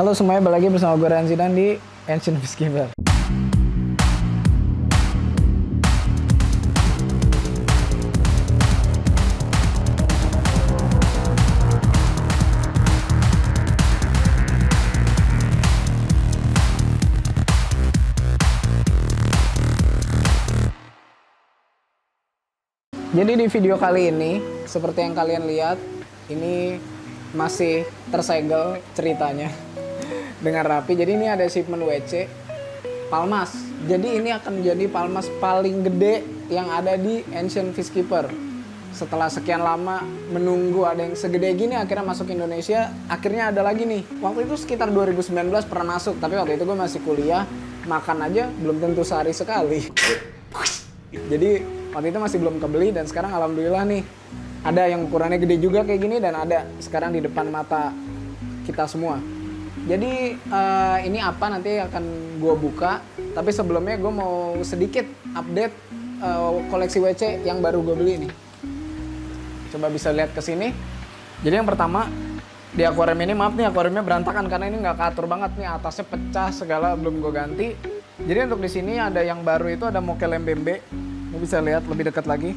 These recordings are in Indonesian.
Halo semuanya, balik lagi bersama gue Ryan Zidan di Ancient Peacekeeper. Jadi di video kali ini, seperti yang kalian lihat, ini masih tersegel ceritanya dengan rapi. Jadi ini ada shipment WC Palmas. Jadi ini akan menjadi Palmas paling gede yang ada di Ancient Peacekeeper. Setelah sekian lama menunggu ada yang segede gini, akhirnya masuk Indonesia. Akhirnya ada lagi nih. Waktu itu sekitar 2019 pernah masuk, tapi waktu itu gue masih kuliah. Makan aja belum tentu sehari sekali. Jadi waktu itu masih belum kebeli, dan sekarang alhamdulillah nih ada yang ukurannya gede juga kayak gini, dan ada sekarang di depan mata kita semua. Jadi ini apa nanti akan gue buka, tapi sebelumnya gue mau sedikit update koleksi WC yang baru gue beli nih. Coba bisa lihat ke sini. Jadi yang pertama di akuarium ini, maaf nih akuariumnya berantakan karena ini nggak katur banget nih, atasnya pecah segala, belum gue ganti. Jadi untuk di sini ada yang baru, itu ada Mokel Mbembe. Lo bisa lihat lebih dekat lagi.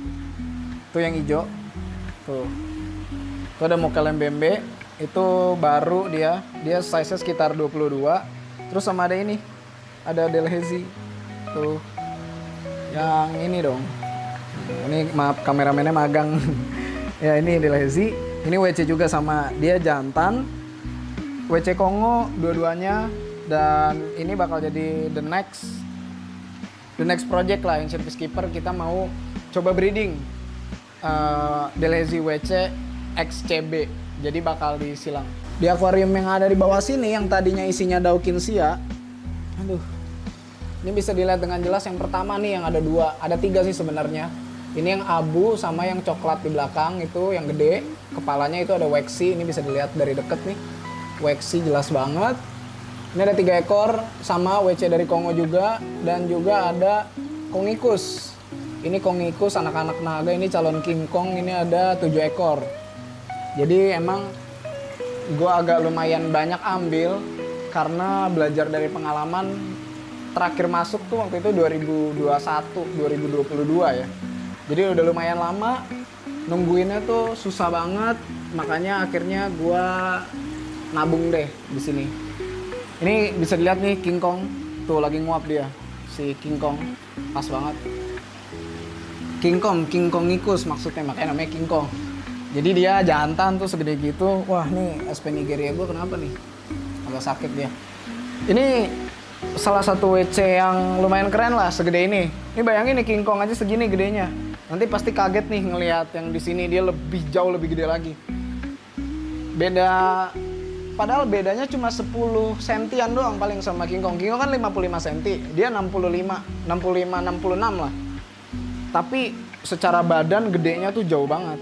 Tuh yang hijau. Tuh. Tuh ada Mokel Mbembe. Itu baru dia size-nya sekitar 22. Terus sama ada ini. Ada Delhaize. Tuh. Yang ini dong. Ini maaf kameramennya magang. Ya ini Delhaize. Ini WC juga sama. Dia jantan. WC Kongo dua-duanya. Dan ini bakal jadi the next project lah Ancient Peacekeeper. Kita mau coba breeding Delhaize WC XCB. Jadi bakal disilang. Di akuarium yang ada di bawah sini yang tadinya isinya Daukinsia. Aduh. Ini bisa dilihat dengan jelas. Yang pertama nih yang ada dua, ada tiga sih sebenarnya. Ini yang abu sama yang coklat di belakang itu yang gede. Kepalanya itu ada Waxy. Ini bisa dilihat dari deket nih. Waxy jelas banget. Ini ada 3 ekor, sama WC dari Kongo juga, dan juga ada Kongikus. Ini Kongikus anak-anak naga, ini calon King Kong, ini ada 7 ekor. Jadi emang gue agak lumayan banyak ambil, karena belajar dari pengalaman terakhir masuk tuh waktu itu 2021, 2022 ya. Jadi udah lumayan lama, nungguinnya tuh susah banget, makanya akhirnya gue nabung deh di sini. Ini bisa dilihat nih King Kong, tuh lagi nguap dia, si King Kong, pas banget. King Kongikus maksudnya, makanya namanya King Kong. Jadi dia jantan tuh segede gitu. Wah nih SP Nigeria gue kenapa nih? Agak sakit dia. Ini salah satu WC yang lumayan keren lah, segede ini. Ini bayangin nih King Kong aja segini gedenya. Nanti pasti kaget nih ngelihat yang di sini, dia jauh lebih gede lagi. Padahal bedanya cuma 10 sentian doang paling sama King Kong. King Kong kan 55 cm, dia 65, 66 lah. Tapi secara badan gedenya tuh jauh banget.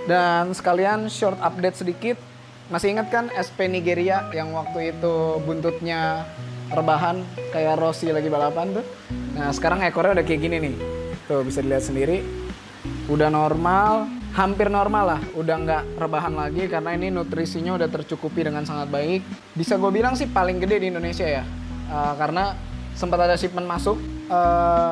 Dan sekalian short update sedikit. Masih ingat kan SP Nigeria yang waktu itu buntutnya rebahan kayak Rossi lagi balapan tuh? Nah sekarang ekornya udah kayak gini nih. Tuh bisa dilihat sendiri. Udah normal. Hampir normal lah, udah nggak rebahan lagi karena ini nutrisinya udah tercukupi dengan sangat baik. Bisa gue bilang sih paling gede di Indonesia ya, karena sempat ada shipment masuk,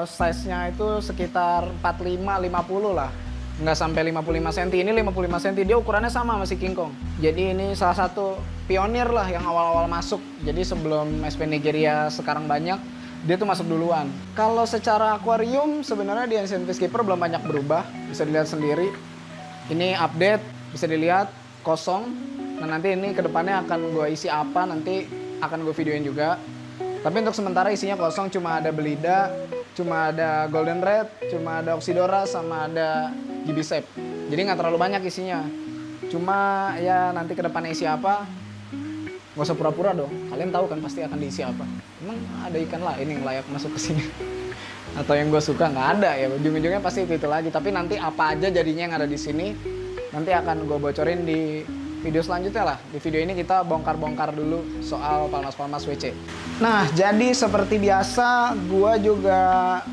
size-nya itu sekitar 45-50 lah, nggak sampai 55 cm. Ini 55 cm, dia ukurannya sama masih King Kong. Jadi ini salah satu pionir lah yang awal-awal masuk. Jadi sebelum SP Nigeria sekarang banyak, dia tuh masuk duluan. Kalau secara akuarium sebenarnya di Ancient Peacekeeper belum banyak berubah, bisa dilihat sendiri. Ini update, bisa dilihat kosong. Nah nanti ini kedepannya akan gue isi apa, nanti akan gue videoin juga. Tapi untuk sementara isinya kosong, cuma ada Belida, cuma ada Golden Red, cuma ada Oxydora, sama ada Gibicep. Jadi nggak terlalu banyak isinya. Cuma ya nanti kedepannya isi apa, gak usah pura-pura dong. Kalian tahu kan pasti akan diisi apa. Emang ada ikan lain yang layak masuk ke sini? Atau yang gue suka? Nggak ada ya, ujung-ujungnya pasti itu lagi. Tapi nanti apa aja jadinya yang ada di sini nanti akan gue bocorin di video selanjutnya lah. Di video ini kita bongkar-bongkar dulu soal Palmas WC. Nah jadi seperti biasa gue juga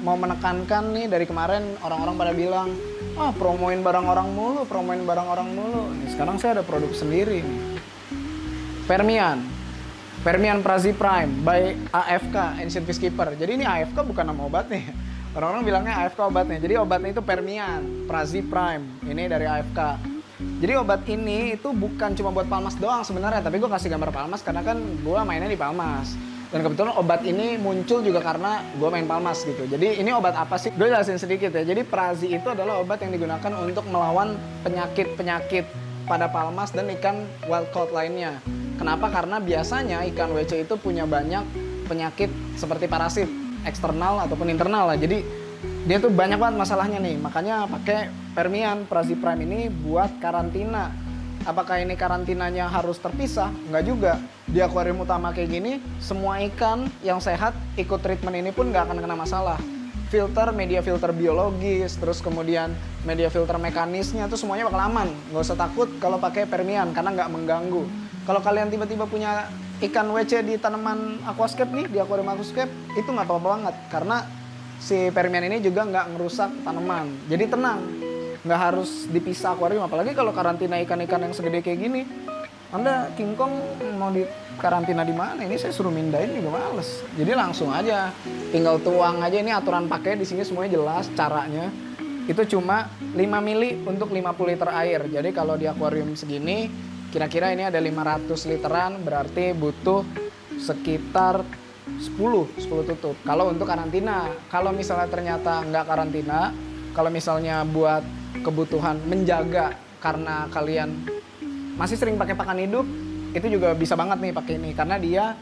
mau menekankan nih, dari kemarin orang-orang pada bilang promoin barang orang mulu. Nih, sekarang saya ada produk sendiri nih. Permian. Permian Prime by AFK, Ancient Peacekeeper. Jadi ini AFK bukan nama obatnya. Orang-orang bilangnya AFK obatnya. Jadi obatnya itu Permian Prime. Ini dari AFK. Jadi obat ini itu bukan cuma buat Palmas doang sebenarnya, tapi gue kasih gambar Palmas karena kan gue mainnya di Palmas. Dan kebetulan obat ini muncul juga karena gue main Palmas gitu. Jadi ini obat apa sih? Gue jelasin sedikit ya. Jadi Prazi itu adalah obat yang digunakan untuk melawan penyakit-penyakit pada Palmas dan ikan wild caught lainnya. Kenapa? Karena biasanya ikan WC itu punya banyak penyakit seperti parasit, eksternal ataupun internal lah. Jadi dia tuh banyak banget masalahnya nih. Makanya pakai Permian Prime ini buat karantina. Apakah ini karantinanya harus terpisah? Enggak juga. Di akuarium utama kayak gini, semua ikan yang sehat ikut treatment ini pun nggak akan kena masalah. Media filter biologis, terus kemudian media filter mekanisnya tuh semuanya bakal aman. Nggak usah takut kalau pakai Permian karena nggak mengganggu. Kalau kalian tiba-tiba punya ikan WC di tanaman aquascape nih, di akuarium aquascape, itu nggak apa-apa banget. Karena si Permian ini juga nggak ngerusak tanaman. Jadi tenang, nggak harus dipisah akuarium. Apalagi kalau karantina ikan-ikan yang segede kayak gini. Anda King Kong mau di karantina di mana? Ini saya suruh mindahin juga males. Jadi langsung aja, tinggal tuang aja. Ini aturan pakai di sini semuanya jelas caranya. Itu cuma 5 mili untuk 50 liter air. Jadi kalau di akuarium segini, kira-kira ini ada 500 literan, berarti butuh sekitar 10 tutup. Kalau untuk karantina, kalau misalnya ternyata nggak karantina, kalau misalnya buat kebutuhan menjaga karena kalian masih sering pakai pakan hidup, itu juga bisa banget nih pakai ini karena dia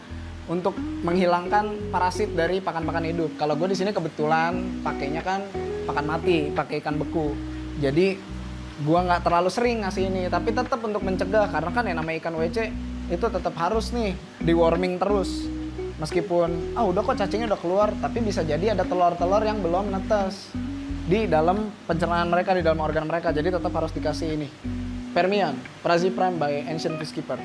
untuk menghilangkan parasit dari pakan-pakan hidup. Kalau gue di sini kebetulan pakainya kan pakan mati, pakai ikan beku. Jadi gue nggak terlalu sering ngasih ini, tapi tetap untuk mencegah karena kan yang namanya ikan WC itu tetap harus nih di warming terus. Meskipun udah kok cacingnya udah keluar, tapi bisa jadi ada telur-telur yang belum netes di dalam pencernaan mereka, di dalam organ mereka. Jadi tetap harus dikasih ini. Permian Prime by Ancient Peacekeeper.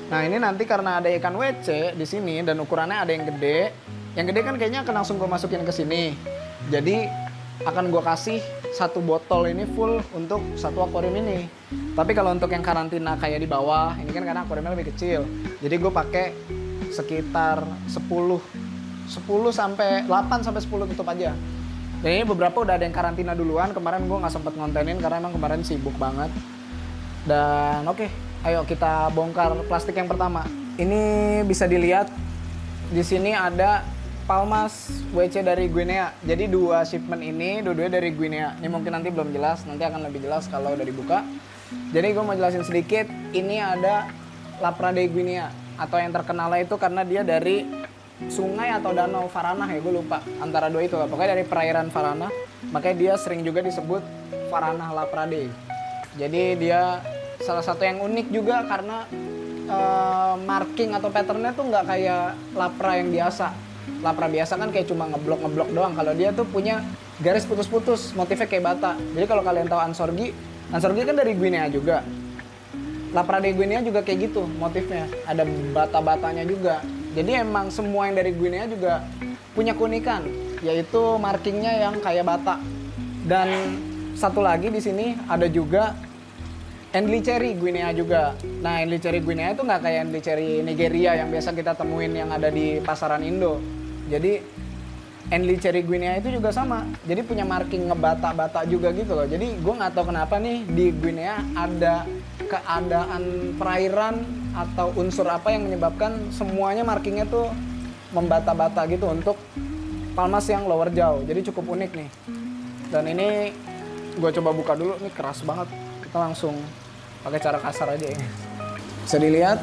Nah ini nanti karena ada ikan WC di sini dan ukurannya ada yang gede. Yang gede kan kayaknya akan langsung gue masukin ke sini. Jadi akan gue kasih satu botol ini full untuk satu akuarium ini. Tapi kalau untuk yang karantina kayak di bawah, ini kan karena akuariumnya lebih kecil. Jadi gue pakai sekitar 10 sampai 8 sampai 10 tutup aja. Dan ini beberapa udah ada yang karantina duluan. Kemarin gue nggak sempet ngontenin karena emang kemarin sibuk banget. Dan oke, ayo kita bongkar plastik yang pertama. Ini bisa dilihat di sini ada Palmas WC dari Guinea. Jadi dua shipment ini, dua-duanya dari Guinea. Ini mungkin nanti belum jelas, nanti akan lebih jelas kalau udah dibuka. Jadi gue mau jelasin sedikit, ini ada Lapra de Guinea. Atau yang terkenalnya itu karena dia dari sungai atau danau Varanah ya, gue lupa. Antara dua itu lah, pokoknya dari perairan Varanah. Makanya dia sering juga disebut Varanah Laprade. Jadi dia salah satu yang unik juga karena marking atau patternnya tuh nggak kayak lapra yang biasa. Lapra biasa kan kayak cuma ngeblok doang. Kalau dia tuh punya garis putus-putus, motifnya kayak bata. Jadi kalau kalian tahu Ansorgi kan dari Guinea juga. Lapra de Guinea juga kayak gitu motifnya, ada bata-batanya juga. Jadi emang semua yang dari Guinea juga punya keunikan, yaitu markingnya yang kayak bata. Dan satu lagi di sini ada juga Endli Cherry Guinea juga. Nah, Endli Cherry Guinea itu nggak kayak Endli Cherry Nigeria yang biasa kita temuin yang ada di pasaran Indo. Jadi Endli Cherry Guinea itu juga sama. Jadi punya marking ngebata-bata juga gitu loh. Jadi gue nggak tahu kenapa nih di Guinea ada keadaan perairan atau unsur apa yang menyebabkan semuanya markingnya tuh membata-bata gitu untuk Palmas yang lower jaw. Jadi cukup unik nih. Dan ini gue coba buka dulu, nih keras banget. Kita langsung pakai cara kasar aja ya. Bisa dilihat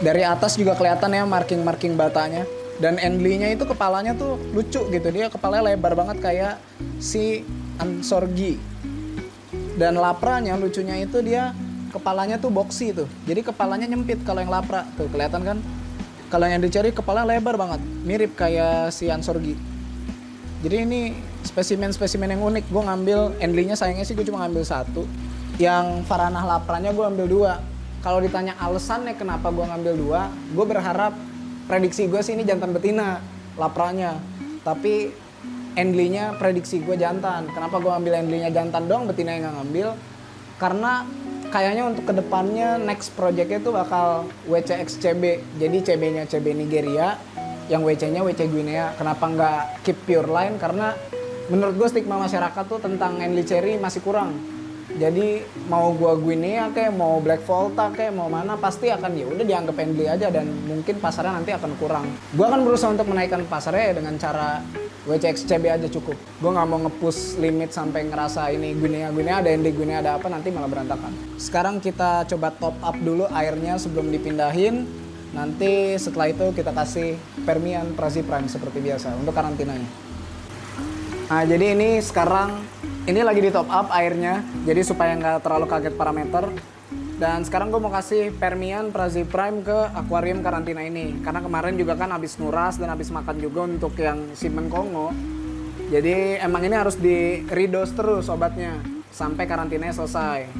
dari atas juga kelihatan ya marking batanya. Dan Endlinya itu kepalanya tuh lucu gitu, dia kepalanya lebar banget kayak si Ansorgi. Dan Lapranya lucunya itu dia kepalanya tuh boxy tuh. Jadi kepalanya nyempit kalau yang Lapra tuh kelihatan kan. Kalau yang dicari kepalanya lebar banget, mirip kayak si Ansorgi. Jadi ini spesimen-spesimen yang unik. Gue ngambil Endlinya, sayangnya sih gue cuma ngambil satu. Yang Varanah Lapranya gue ambil dua. Kalau ditanya alasannya kenapa gue ngambil dua, gue berharap prediksi gue sih ini jantan betina Lapranya. Tapi Endlinya prediksi gue jantan. Kenapa gue ambil Endlinya jantan doang, betina yang nggak ngambil? Karena kayaknya untuk kedepannya next projectnya tuh bakal WCXCB. Jadi CB-nya CB Nigeria, yang WC-nya WC Guinea. Kenapa nggak keep pure line? Karena menurut gue stigma masyarakat tuh tentang Henley Cherry masih kurang. Jadi mau gua Guinea kayak mau Black Volta kayak mau mana pasti akan ya udah dianggap Henley aja, dan mungkin pasarnya nanti akan kurang. Gua akan berusaha untuk menaikkan pasarnya ya dengan cara WCXCB aja cukup. Gua nggak mau nge-push limit sampai ngerasa ini Guinea ada Henley Guinea ada apa, nanti malah berantakan. Sekarang kita coba top up dulu airnya sebelum dipindahin. Nanti setelah itu kita kasih Permian Prazi Prime seperti biasa untuk karantinanya. Nah jadi ini sekarang ini lagi di top up airnya, jadi supaya nggak terlalu kaget parameter. Dan sekarang gue mau kasih Permian Prazi Prime ke akuarium karantina ini, karena kemarin juga kan habis nuras dan habis makan juga untuk yang Simen Kongo. Jadi emang ini harus di redos terus obatnya sampai karantinanya selesai.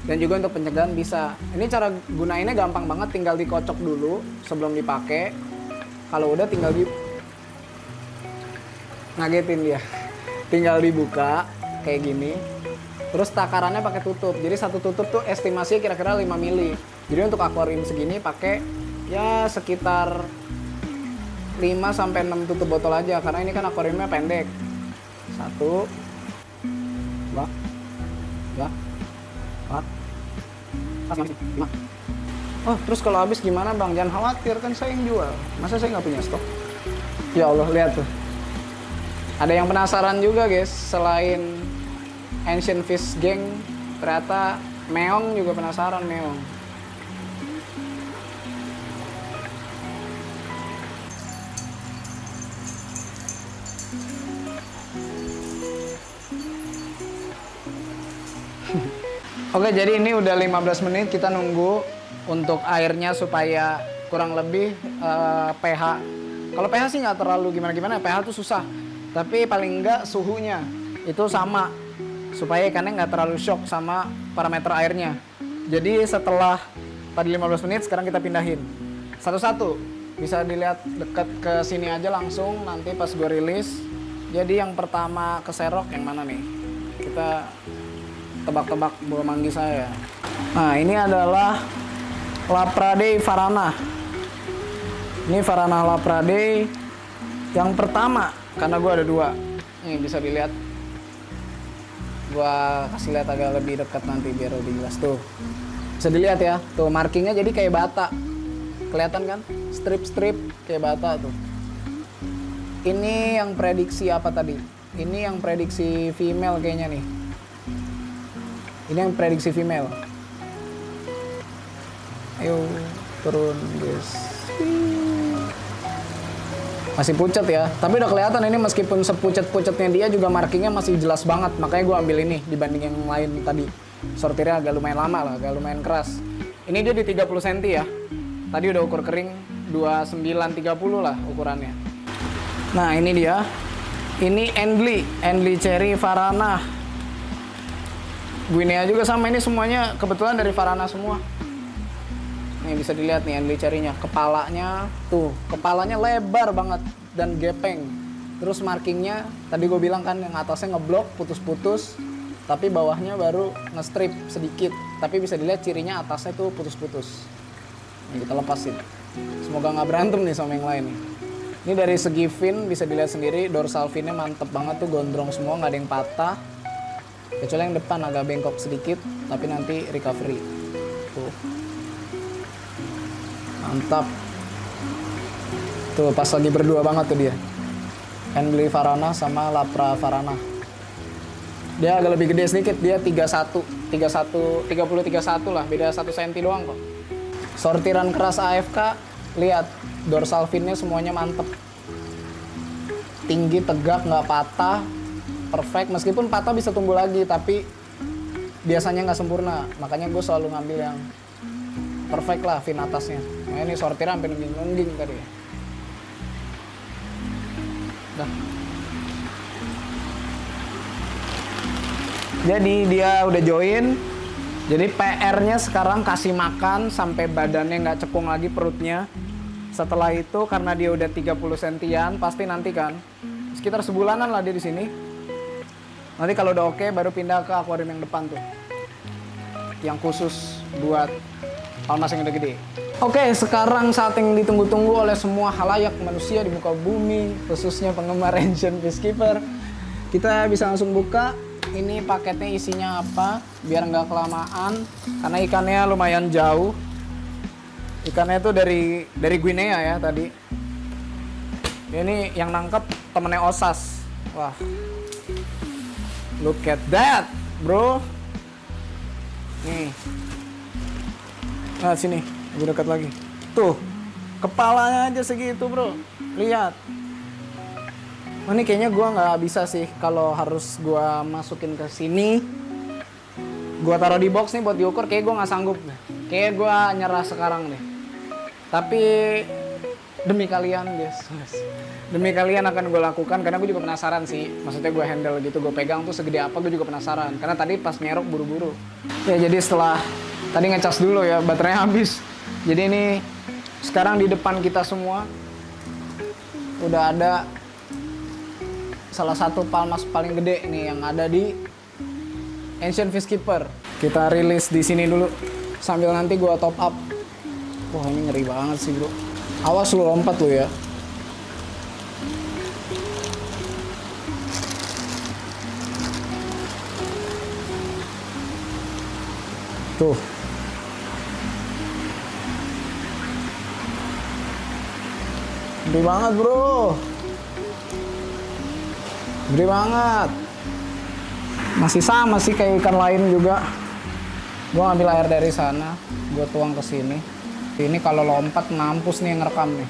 Dan juga untuk pencegahan bisa. Ini cara gunainnya gampang banget, tinggal dikocok dulu sebelum dipakai. Kalau udah tinggal ngagetin dia. Tinggal dibuka kayak gini. Terus takarannya pakai tutup. Jadi satu tutup tuh estimasinya kira-kira 5 mili. Jadi untuk akuarium segini pakai ya sekitar 5 sampai 6 tutup botol aja, karena ini kan akuariumnya pendek. 1 2 3 4 5. Oh, terus kalau habis gimana bang? Jangan khawatir, kan saya yang jual. Masa saya nggak punya stok? Ya Allah, lihat tuh. Ada yang penasaran juga guys, selain Ancient Fish Gang, ternyata Meong juga penasaran, Meong. Oke, jadi ini udah 15 menit kita nunggu untuk airnya supaya kurang lebih pH. Kalau pH sih nggak terlalu gimana-gimana, pH tuh susah. Tapi paling enggak suhunya itu sama, supaya ikannya nggak terlalu shock sama parameter airnya. Jadi setelah tadi 15 menit, sekarang kita pindahin satu-satu. Bisa dilihat dekat ke sini aja langsung nanti pas gue rilis. Jadi yang pertama keserok yang mana nih? Kita tebak-tebak buah manggi saya. Nah ini adalah Laprade Varana. Ini Varana Laprade yang pertama, karena gue ada 2. Nih bisa dilihat. Gue kasih lihat agak lebih dekat nanti biar lebih jelas tuh. Bisa dilihat ya, tuh markingnya jadi kayak bata. Kelihatan kan? Strip-strip kayak bata tuh. Ini yang prediksi apa tadi? Ini yang prediksi female kayaknya nih. Ini yang prediksi female. Ayo turun guys. Masih pucat ya, tapi udah kelihatan ini meskipun sepucat-pucatnya dia juga markingnya masih jelas banget. Makanya gue ambil ini dibanding yang lain tadi. Sortirnya agak lumayan lama lah, agak lumayan keras. Ini dia di 30 cm ya. Tadi udah ukur kering 29-30 lah ukurannya. Nah ini dia. Ini Henley Cherry Varana. Guinea juga sama, ini semuanya kebetulan dari Varana semua. Nih bisa dilihat nih Henley Cherry-nya, kepalanya tuh, kepalanya lebar banget dan gepeng. Terus markingnya tadi gue bilang kan yang atasnya ngeblok putus-putus, tapi bawahnya baru nge-strip sedikit. Tapi bisa dilihat cirinya atasnya tuh putus-putus. Nih kita lepasin. Semoga nggak berantem nih sama yang lain nih. Ini dari segi fin bisa dilihat sendiri, dorsal finnya mantep banget tuh, gondrong semua, nggak ada yang patah. Kecuali yang depan agak bengkok sedikit, tapi nanti recovery. Tuh. Mantap. Tuh pas lagi berdua banget tuh dia. Henley Varana sama Lapra Varana. Dia agak lebih gede sedikit, dia 30-31 lah, beda 1 cm doang kok. Sortiran keras AFK, lihat dorsal finnya semuanya mantep. Tinggi, tegak, nggak patah, perfect. Meskipun patah bisa tumbuh lagi, tapi biasanya nggak sempurna. Makanya gue selalu ngambil yang perfect lah fin atasnya. Nah ini sortirnya sampai nungging tadi. Dah. Jadi dia udah join. Jadi PR-nya sekarang kasih makan sampai badannya nggak cekung lagi perutnya. Setelah itu karena dia udah 30 sentian, pasti nanti kan sekitar sebulanan lah dia di sini. Nanti kalau udah oke baru pindah ke akuarium yang depan tuh. yang khusus buat palmas yang udah gede. Oke, sekarang saat yang ditunggu-tunggu oleh semua halayak manusia di muka bumi, khususnya penggemar Ancient Peacekeeper. Kita bisa langsung buka. Ini paketnya isinya apa, biar nggak kelamaan, karena ikannya lumayan jauh. Ikannya itu dari Guinea ya tadi. Ini yang nangkep temennya Osas. Wah, look at that, bro. Nih, nah sini, lebih dekat lagi. Tuh, kepalanya aja segitu, bro. Lihat. Oh, ini kayaknya gua nggak bisa sih kalau harus gua masukin ke sini. Gua taruh di box nih buat diukur, kayak gua nggak sanggup. Kayak gua nyerah sekarang deh. Tapi demi kalian, guys. Demi kalian akan gue lakukan, karena gue juga penasaran sih. Maksudnya gue handle gitu, gue pegang tuh segede apa, gue juga penasaran. Karena tadi pas nyerok buru-buru. Ya jadi setelah tadi ngecas dulu ya, baterainya habis. Jadi ini sekarang di depan kita semua udah ada salah satu palmas paling gede nih yang ada di Ancient Peacekeeper. Kita rilis di sini dulu sambil nanti gue top up. Wah, ini ngeri banget sih, bro. Awas lu lompat lu ya. Tuh. Gede banget, bro. Gede banget. Masih sama sih kayak ikan lain juga. Gua ngambil air dari sana, gua tuang ke sini. Ini kalau lompat mampus nih yang ngerekam nih.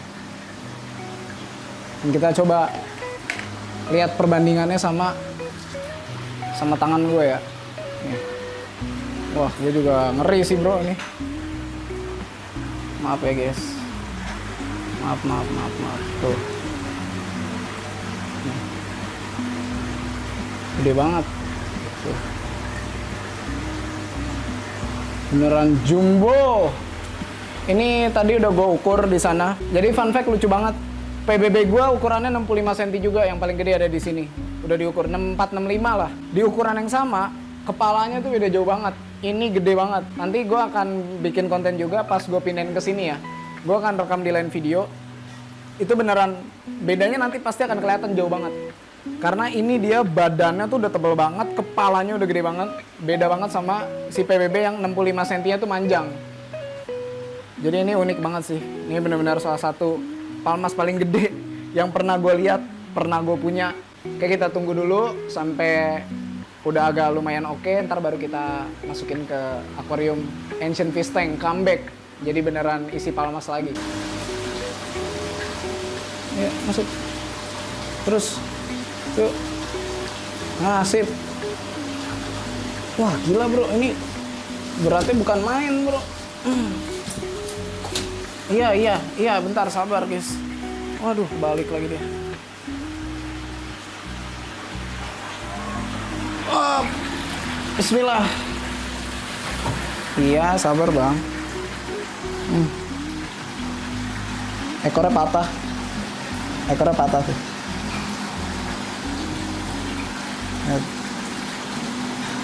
Dan kita coba lihat perbandingannya sama tangan gue ya. Nih. Wah, gue juga ngeri sih, bro, ini. Maaf ya, guys. Maaf. Tuh. Nih. Gede banget. Tuh. Beneran jumbo. Ini tadi udah gue ukur di sana. Jadi fun fact lucu banget. PBB gue ukurannya 65 cm juga, yang paling gede ada di sini. Udah diukur 64-65 lah. Di ukuran yang sama, kepalanya tuh udah jauh banget. Ini gede banget. Nanti gue akan bikin konten juga pas gue pindahin ke sini ya. Gue akan rekam di lain video. Itu beneran bedanya nanti pasti akan kelihatan jauh banget. Karena ini dia badannya tuh udah tebel banget, kepalanya udah gede banget. Beda banget sama si PBB yang 65 cm tuh manjang. Jadi ini unik banget sih. Ini benar-benar salah satu palmas paling gede yang pernah gue lihat, pernah gue punya. Kayak kita tunggu dulu sampai udah agak lumayan oke, ntar baru kita masukin ke akuarium Ancient Fish Tank comeback. Jadi beneran isi palmas lagi. Ya, masuk. Terus. Tuh. Nah, sip. Wah, gila, bro. Ini beratnya bukan main, bro. Iya, bentar, sabar, guys. Waduh, balik lagi dia. Oh, bismillah. Iya, sabar, bang. Ekornya patah. Ekornya patah tuh.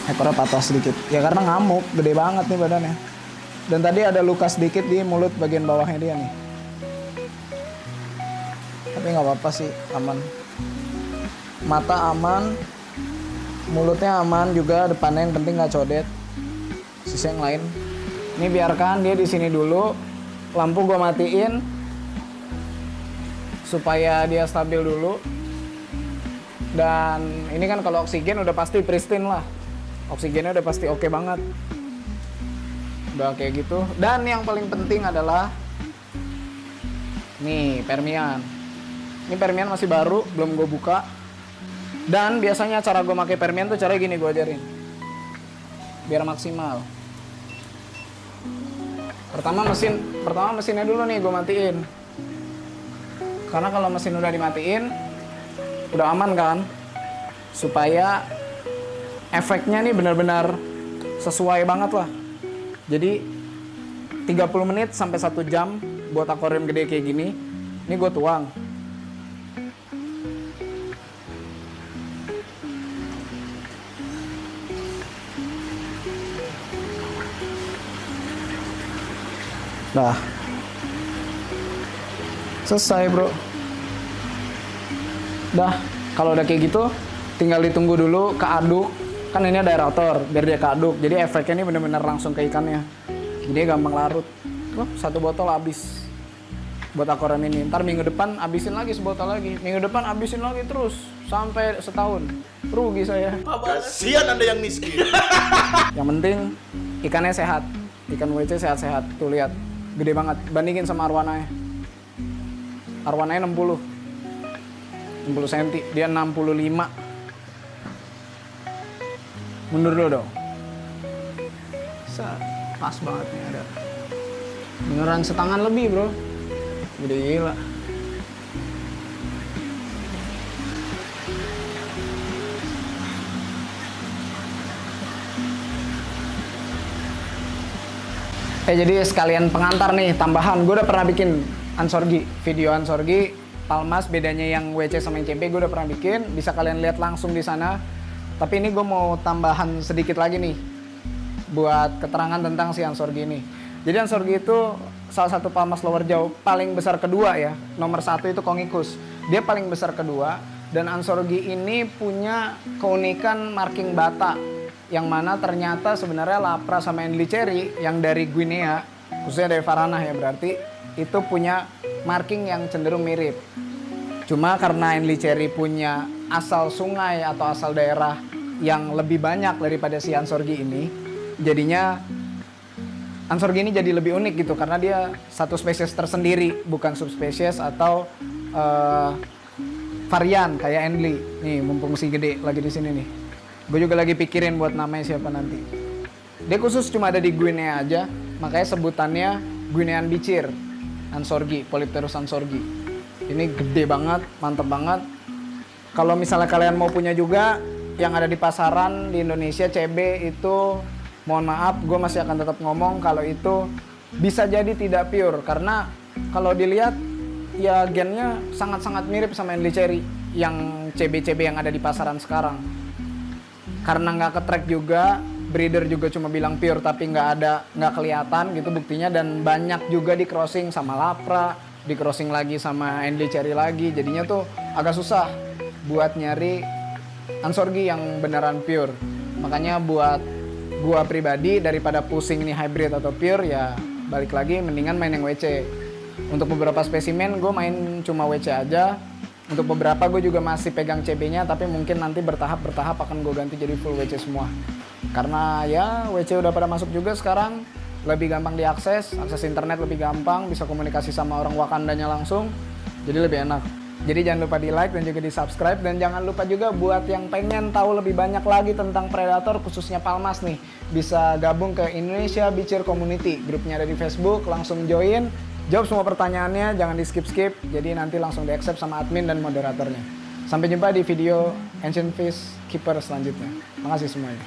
Ekornya patah sedikit. Ya karena ngamuk, gede banget nih badannya. Dan tadi ada luka sedikit di mulut bagian bawahnya dia nih. Tapi nggak apa-apa sih, aman. Mata aman, mulutnya aman juga, depannya yang penting nggak codet. Sisa yang lain. Ini biarkan dia di sini dulu. Lampu gua matiin supaya dia stabil dulu. Dan ini kan kalau oksigen udah pasti pristine lah. Oksigennya udah pasti oke banget. Udah kayak gitu. Dan yang paling penting adalah nih permian. Ini permian masih baru, belum gue buka. Dan biasanya cara gue pakai permian tuh caranya gini, gue ajarin biar maksimal. Pertama mesinnya dulu nih gue matiin. Karena kalau mesin udah dimatiin, udah aman kan? Supaya efeknya nih benar-benar sesuai banget lah. Jadi 30 menit sampai 1 jam buat akuarium gede kayak gini. Ini gue tuang. Nah, selesai bro. Dah, kalau udah kayak gitu, tinggal ditunggu dulu keaduk. Kan ini ada aerator, biar dia keaduk. Jadi efeknya ini bener-bener langsung ke ikannya. Jadi gampang larut. Loh, 1 botol habis buat akoran ini. Ntar minggu depan habisin lagi sebotol lagi. Minggu depan habisin lagi terus sampai setahun. Rugi saya. Kasihan Anda yang miskin. Yang penting ikannya sehat. Ikan WC sehat-sehat. Tuh lihat, gede banget. Bandingin sama arwananya. Arwananya 60 cm, dia 65. Mundur dulu dong. Pas banget nih ada. Beneran setangan lebih bro. Gede gila. Jadi sekalian pengantar nih, tambahan. Gue udah pernah bikin Ansorgi, video Ansorgi Palmas, bedanya yang WC sama yang CB gue udah pernah bikin. Bisa kalian lihat langsung di sana. Tapi ini gue mau tambahan sedikit lagi nih buat keterangan tentang si Ansorgi ini. Jadi Ansorgi itu salah satu Palmas Lower Jaw paling besar kedua ya. Nomor 1 itu Kongikus. Dia paling besar kedua. Dan Ansorgi ini punya keunikan marking bata. Yang mana ternyata sebenarnya Lapra sama Enli Cherry yang dari Guinea, khususnya dari Varanah ya berarti, itu punya marking yang cenderung mirip. Cuma karena Enli Cherry punya asal sungai atau asal daerah yang lebih banyak daripada si Ansorgi ini, jadinya Ansorgi ini jadi lebih unik gitu karena dia satu spesies tersendiri, bukan subspesies atau varian kayak Enli. Nih mumpung si gede lagi di sini nih. Gue juga lagi pikirin buat namanya siapa nanti. Dia khusus cuma ada di Guinea aja, makanya sebutannya Guinean bicir Ansorgi, Polypterus Ansorgi. Ini gede banget, mantep banget. Kalau misalnya kalian mau punya juga, yang ada di pasaran di Indonesia CB itu, mohon maaf, gue masih akan tetap ngomong kalau itu bisa jadi tidak pure. Karena kalau dilihat, ya gennya sangat-sangat mirip sama Enli Cherry, yang CB-CB yang ada di pasaran sekarang. Karena nggak ke-track juga, breeder juga cuma bilang pure tapi nggak kelihatan gitu buktinya, dan banyak juga di crossing sama Lapra, di crossing lagi sama Enli Cherry lagi, jadinya tuh agak susah buat nyari Ansorgi yang beneran pure. Makanya buat gua pribadi daripada pusing ini hybrid atau pure, ya balik lagi mendingan main yang WC. Untuk beberapa spesimen gue main cuma WC aja. Untuk beberapa gue juga masih pegang CB-nya, tapi mungkin nanti bertahap akan gue ganti jadi full WC semua. Karena ya WC udah pada masuk juga sekarang, lebih gampang diakses, akses internet lebih gampang, bisa komunikasi sama orang Wakandanya langsung, jadi lebih enak. Jadi jangan lupa di like dan juga di subscribe, dan jangan lupa juga buat yang pengen tahu lebih banyak lagi tentang predator khususnya Palmas nih, bisa gabung ke Indonesia Bichir Community, grupnya ada di Facebook, langsung join. Jawab semua pertanyaannya, jangan di skip-skip, jadi nanti langsung di-accept sama admin dan moderatornya. Sampai jumpa di video Ancient Fish Keeper selanjutnya. Makasih semuanya.